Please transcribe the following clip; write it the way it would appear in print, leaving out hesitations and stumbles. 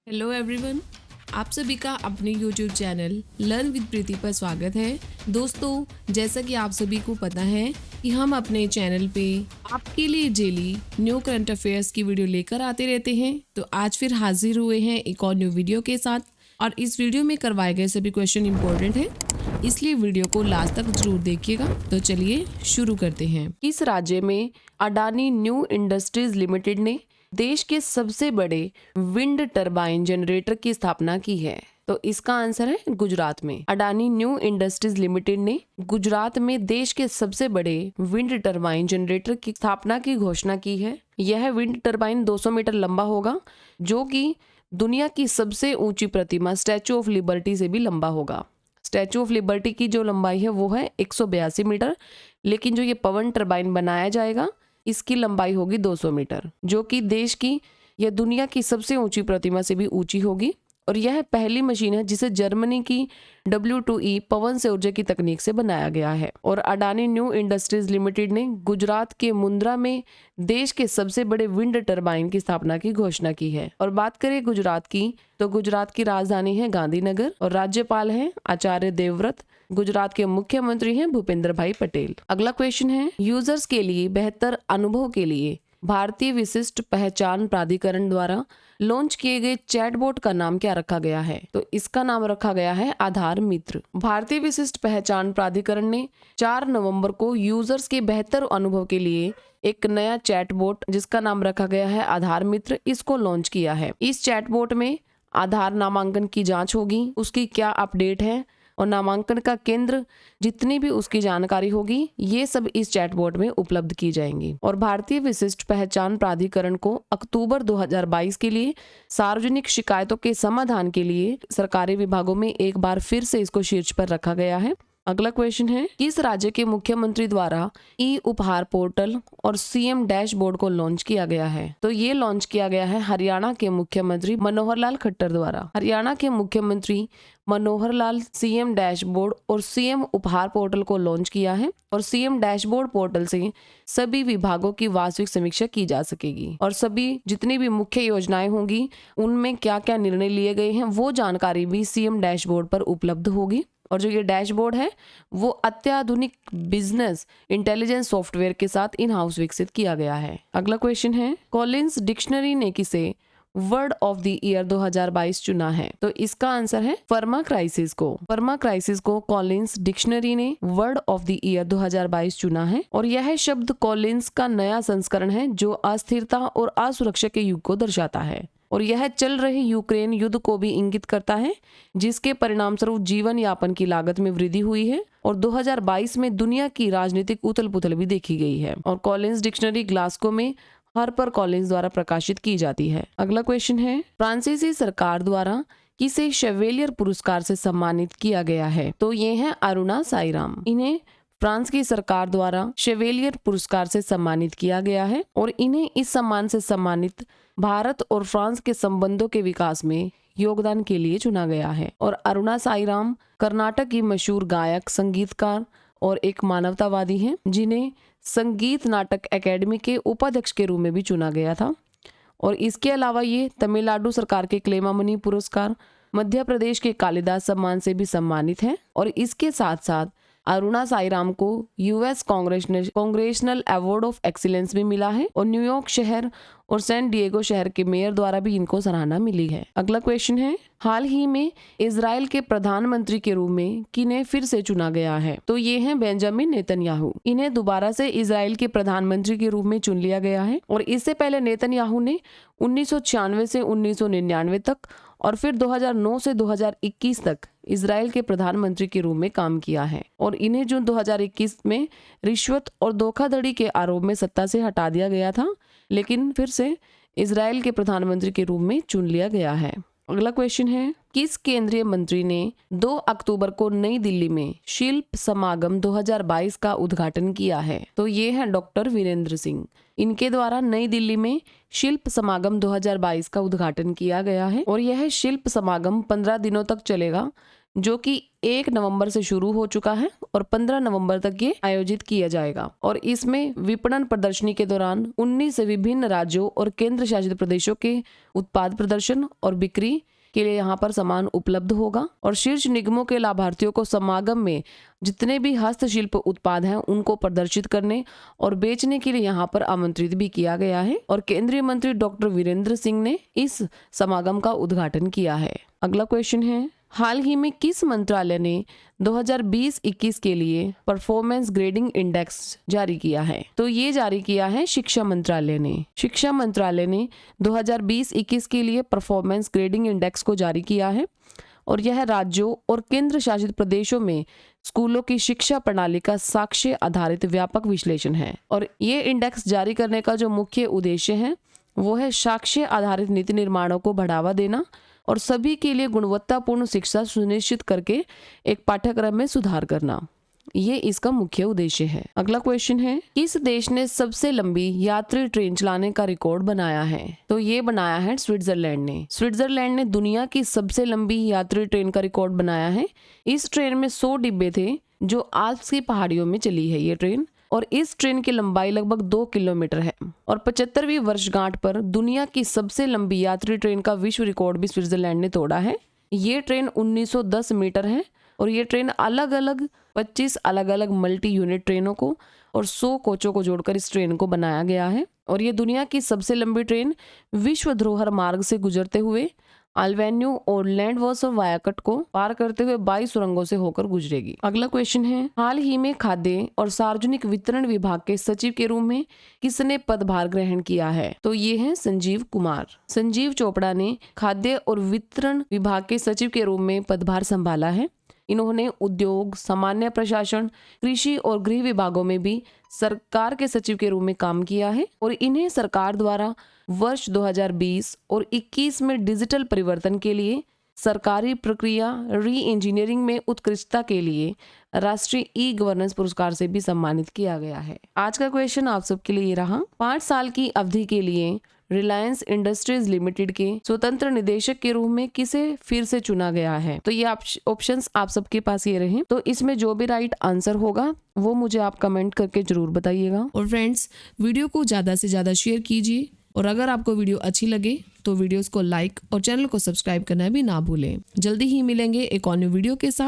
Hello everyone, आप सभी का अपने YouTube चैनल लर्न विद प्रीति पर स्वागत है। दोस्तों, जैसा कि आप सभी को पता है कि हम अपने चैनल पे आपके लिए डेली न्यू करंट अफेयर्स की वीडियो लेकर आते रहते हैं। तो आज फिर हाजिर हुए हैं एक और न्यू वीडियो के साथ, और इस वीडियो में करवाए गए सभी क्वेश्चन इंपॉर्टेंट हैं, इसलिए वीडियो को लास्ट तक जरूर देखिएगा। तो चलिए शुरू करते हैं। किस राज्य में अडानी न्यू इंडस्ट्रीज लिमिटेड ने देश के सबसे बड़े विंड टरबाइन जनरेटर की स्थापना की है? तो इसका आंसर है गुजरात में। अडानी न्यू इंडस्ट्रीज लिमिटेड ने गुजरात में देश के सबसे बड़े विंड टरबाइन जनरेटर की स्थापना की घोषणा की है। यह विंड टरबाइन 200 मीटर लंबा होगा, जो कि दुनिया की सबसे ऊंची प्रतिमा स्टैचू ऑफ लिबर्टी से भी लंबा होगा। स्टैचू ऑफ लिबर्टी की जो लंबाई है वो है 182 मीटर, लेकिन जो ये पवन टरबाइन बनाया जाएगा इसकी लंबाई होगी 200 मीटर, जो कि देश की या दुनिया की सबसे ऊंची प्रतिमा से भी ऊंची होगी। और यह पहली मशीन है जिसे जर्मनी की W2E पवन से ऊर्जा की तकनीक से बनाया गया है। और अडानी न्यू इंडस्ट्रीज लिमिटेड ने गुजरात के मुंद्रा में देश के सबसे बड़े विंड टरबाइन की स्थापना की घोषणा की है। और बात करें गुजरात की, तो गुजरात की राजधानी है गांधीनगर और राज्यपाल है आचार्य देवव्रत। गुजरात के मुख्यमंत्री हैं भूपेंद्र भाई पटेल। अगला क्वेश्चन है, यूजर्स के लिए बेहतर अनुभव के लिए भारतीय विशिष्ट पहचान प्राधिकरण द्वारा लॉन्च किए गए चैटबॉट का नाम क्या रखा गया है? तो इसका नाम रखा गया है आधार मित्र। भारतीय विशिष्ट पहचान प्राधिकरण ने 4 नवंबर को यूजर्स के बेहतर अनुभव के लिए एक नया चैटबॉट जिसका नाम रखा गया है आधार मित्र, इसको लॉन्च किया है। इस चैटबॉट में आधार नामांकन की जांच होगी, उसकी क्या अपडेट है और नामांकन का केंद्र, जितनी भी उसकी जानकारी होगी, ये सब इस चैटबॉट में उपलब्ध की जाएंगी। और भारतीय विशिष्ट पहचान प्राधिकरण को अक्टूबर 2022 के लिए सार्वजनिक शिकायतों के समाधान के लिए सरकारी विभागों में एक बार फिर से इसको शीर्ष पर रखा गया है। अगला क्वेश्चन है, किस राज्य के मुख्यमंत्री द्वारा ई उपहार पोर्टल और सीएम डैशबोर्ड को लॉन्च किया गया है? तो ये लॉन्च किया गया है हरियाणा के मुख्यमंत्री मनोहर लाल खट्टर द्वारा। हरियाणा के मुख्यमंत्री मनोहर लाल सीएम डैशबोर्ड और सीएम उपहार पोर्टल को लॉन्च किया है। और सीएम डैशबोर्ड पोर्टल से सभी विभागों की वास्तविक समीक्षा की जा सकेगी और सभी जितनी भी मुख्य योजनाएं होंगी उनमें क्या क्या निर्णय लिए गए हैं वो जानकारी भी सीएम डैशबोर्ड पर उपलब्ध होगी। और जो ये डैशबोर्ड है वो अत्याधुनिक बिजनेस इंटेलिजेंस सॉफ्टवेयर के साथ इन हाउस विकसित किया गया है। अगला क्वेश्चन है, कॉलिंस डिक्शनरी ने किसे वर्ड ऑफ द ईयर 2022 चुना है? तो इसका आंसर है फर्मा क्राइसिस को। फर्मा क्राइसिस को कॉलिंस डिक्शनरी ने वर्ड ऑफ द ईयर 2022 चुना है। और यह शब्द कॉलिंस का नया संस्करण है जो अस्थिरता और असुरक्षा के युग को दर्शाता है। और यह चल रहे यूक्रेन युद्ध को भी इंगित करता है, जिसके परिणाम स्वरूप जीवन यापन की लागत में वृद्धि हुई है। और 2022 में दुनिया की राजनीतिक उथल पुथल भी देखी गई है। और कॉलिंस डिक्शनरी ग्लासगो में हार्पर कॉलिंस द्वारा प्रकाशित की जाती है। अगला क्वेश्चन है, फ्रांसीसी सरकार द्वारा किसे शेवेलियर पुरस्कार से सम्मानित किया गया है? तो ये है अरुणा साईराम। इन्हें फ्रांस की सरकार द्वारा शेवेलियर पुरस्कार से सम्मानित किया गया है। और इन्हें इस सम्मान से सम्मानित भारत और फ्रांस के संबंधों के विकास में योगदान के लिए चुना गया है। और अरुणा साईराम कर्नाटक की मशहूर गायक, संगीतकार और एक मानवतावादी हैं, जिन्हें संगीत नाटक एकेडमी के उपाध्यक्ष के रूप में भी चुना गया था। और इसके अलावा ये तमिलनाडु सरकार के क्लेमामणि पुरस्कार, मध्य प्रदेश के कालिदास सम्मान से भी सम्मानित हैं। और इसके साथ साथ अरुणा साईराम को US congressional award of excellence भी मिला है। और न्यूयॉर्क शहर और सैन डिएगो शहर के मेयर द्वारा भी इनको सराहना मिली है। अगला क्वेश्चन है, हाल ही में इजराइल के प्रधानमंत्री के रूप में किन्हें फिर से चुना गया है? तो ये हैं बेंजामिन नेतन्याहू। इन्हें दोबारा से इजराइल के प्रधानमंत्री के रूप में चुन लिया गया है। और इससे पहले नेतन्याहू ने 1996 से 1999 तक और फिर 2009 से 2021 तक इजराइल के प्रधानमंत्री के रूप में काम किया है। और इन्हें जून 2021 में रिश्वत और धोखाधड़ी के आरोप में सत्ता से हटा दिया गया था, लेकिन फिर से इजराइल के प्रधानमंत्री के रूप में चुन लिया गया है। अगला क्वेश्चन है, किस केंद्रीय मंत्री ने 2 अक्टूबर को नई दिल्ली में शिल्प समागम 2022 का उद्घाटन किया है? तो ये है डॉक्टर वीरेंद्र सिंह। इनके द्वारा नई दिल्ली में शिल्प समागम 2022 का उद्घाटन किया गया है। और यह शिल्प समागम 15 दिनों तक चलेगा, जो कि 1 नवंबर से शुरू हो चुका है और 15 नवंबर तक ये आयोजित किया जाएगा। और इसमें विपणन प्रदर्शनी के दौरान 19 विभिन्न राज्यों और केंद्र शासित प्रदेशों के उत्पाद प्रदर्शन और बिक्री के लिए यहाँ पर सामान उपलब्ध होगा। और शीर्ष निगमों के लाभार्थियों को समागम में जितने भी हस्तशिल्प उत्पाद हैं उनको प्रदर्शित करने और बेचने के लिए यहाँ पर आमंत्रित भी किया गया है। और केंद्रीय मंत्री डॉक्टर वीरेंद्र सिंह ने इस समागम का उद्घाटन किया है। अगला क्वेश्चन है, हाल ही में किस मंत्रालय ने 2020-21 के लिए परफॉर्मेंस ग्रेडिंग इंडेक्स जारी किया है? तो ये जारी किया है शिक्षा मंत्रालय ने। शिक्षा मंत्रालय ने 2020-21 के लिए परफॉर्मेंस ग्रेडिंग इंडेक्स को जारी किया है और यह राज्यों और केंद्र शासित प्रदेशों में स्कूलों की शिक्षा प्रणाली का साक्ष्य आधारित व्यापक विश्लेषण है। और ये इंडेक्स जारी करने का जो मुख्य उद्देश्य है वो है साक्ष्य आधारित नीति निर्माणों को बढ़ावा देना और सभी के लिए गुणवत्तापूर्ण शिक्षा सुनिश्चित करके एक पाठ्यक्रम में सुधार करना। ये इसका मुख्य उद्देश्य है। अगला क्वेश्चन है, किस देश ने सबसे लंबी यात्री ट्रेन चलाने का रिकॉर्ड बनाया है? तो ये बनाया है स्विट्जरलैंड ने। स्विट्जरलैंड ने दुनिया की सबसे लंबी यात्री ट्रेन का रिकॉर्ड बनाया है। इस ट्रेन में 100 डिब्बे थे जो आल्प्स की पहाड़ियों में चली है ये ट्रेन। और इस ट्रेन की लंबाई लगभग 2 किलोमीटर है। और 75वीं वर्षगांठ पर दुनिया की सबसे लंबी यात्री ट्रेन का विश्व रिकॉर्ड भी स्विट्जरलैंड ने तोड़ा है। ये ट्रेन 1910 मीटर है और ये ट्रेन अलग अलग 25 अलग अलग मल्टी यूनिट ट्रेनों को और 100 कोचों को जोड़कर इस ट्रेन को बनाया गया है। और ये दुनिया की सबसे लंबी ट्रेन विश्व धरोहर मार्ग से गुजरते हुए अल्वेन्यू और लैंडवासर वायाकट को पार करते हुए 22 सुरंगों से होकर गुजरेगी। अगला क्वेश्चन है, हाल ही में खाद्य और सार्वजनिक वितरण विभाग के सचिव के रूप में किसने पदभार ग्रहण किया है? तो ये है संजीव कुमार। संजीव चोपड़ा ने खाद्य और वितरण विभाग के सचिव के रूप में पदभार संभाला है। इन्होंने उद्योग, सामान्य प्रशासन, कृषि और गृह विभागों में भी सरकार के सचिव के रूप में काम किया है। और इन्हें सरकार द्वारा वर्ष 2020 और 21 में डिजिटल परिवर्तन के लिए सरकारी प्रक्रिया री इंजीनियरिंग में उत्कृष्टता के लिए राष्ट्रीय ई गवर्नेंस पुरस्कार से भी सम्मानित किया गया है। आज का क्वेश्चन आप सबके लिए रहा, 5 साल की अवधि के लिए रिलायंस इंडस्ट्रीज लिमिटेड के स्वतंत्र निदेशक के रूप में किसे फिर से चुना गया है? तो ये ऑप्शंस आप सबके पास ये रहे। तो इसमें जो भी राइट आंसर होगा वो मुझे आप कमेंट करके जरूर बताइएगा। और फ्रेंड्स, वीडियो को ज़्यादा से ज़्यादा शेयर कीजिए और अगर आपको वीडियो अच्छी लगे तो वीडियोस को लाइक और चैनल को सब्सक्राइब करना भी ना भूलें। जल्दी ही मिलेंगे एक और न्यू वीडियो के साथ।